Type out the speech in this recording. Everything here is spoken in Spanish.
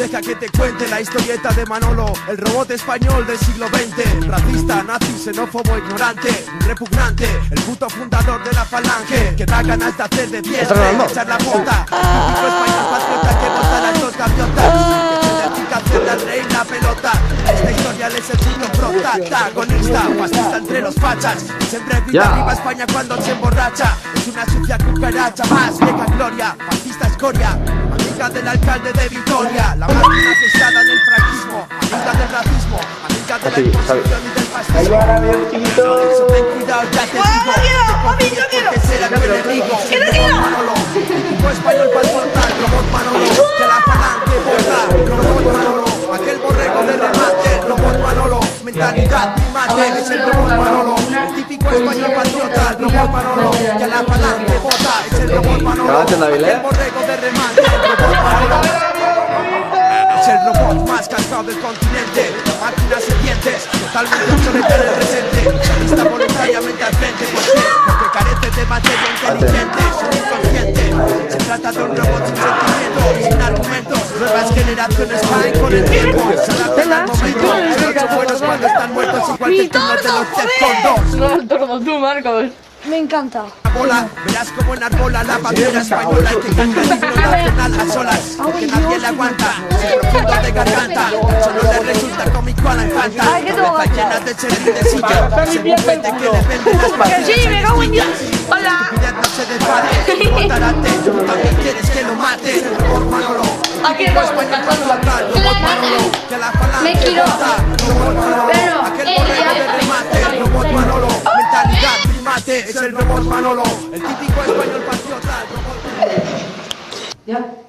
Deja que te cuente la historieta de Manolo, el robot español del siglo XX. Racista, nazi, xenófobo, ignorante, repugnante, el puto fundador de la falange, que da ganas de hacer de diente, echar la bota. Típico español patriota que bota las dos gaviotas, que se dedica a hacer al rey la pelota. Esta historia es el puto protagonista, fascista entre los fachas, siempre grita viva España cuando se emborracha. Es una sucia cucaracha más, vieja gloria, fascista escoria, amiga del alcalde de Vitoria, la máquina pesada del franquismo, amiga del racismo, amiga de la imposición y del fascismo. Eso ten cuidado, ya te digo, te confíes porque será tu enemigo. Manolo, típico español patriota, el robot Manolo, que la falange vota, robot Manolo, aquel borrego de remate, robot Manolo, mentalidad primate, es el robot Manolo, el típico español patriota, el robot Manolo, que la falange vota, es el robot Manolo, aquel borrego de remate, el robot Manolo. Es el robot más cascado del continente, máquinas sedientes, totalmente obsoleta en el presente, se alista voluntariamente al frente, ¿por qué? Porque carece de materia inteligente, son inconsciente, se trata de un robot sin sentimientos, sin argumentos, nuevas generaciones van con el tiempo, se adaptan al momento, son buenos cuando están muertos, igual que el turno de los Defcon 2. No, el tordo tú, Marcos. Me encanta. Bola, verás como enarbola la bandera española y que canta el himno nacional a solas, porque nadie la aguanta, es profundo de garganta, solo le resulta cómico a la infanta, cabeza llena de servidecilla, seguramente que le venden las pastillas. Sí, me cago en Dios. Hola. Estupidez no se desvale, botarate, tú también quieres que lo mate, el robot Manolo, Aquí el no, español patriota, el robot Manolo, que la falange vota, robot Manolo, aquel borrego de remate, el robot Manolo, mentalidad primate, es el robot Manolo, el típico español patriota, el robot Manolo. Ya.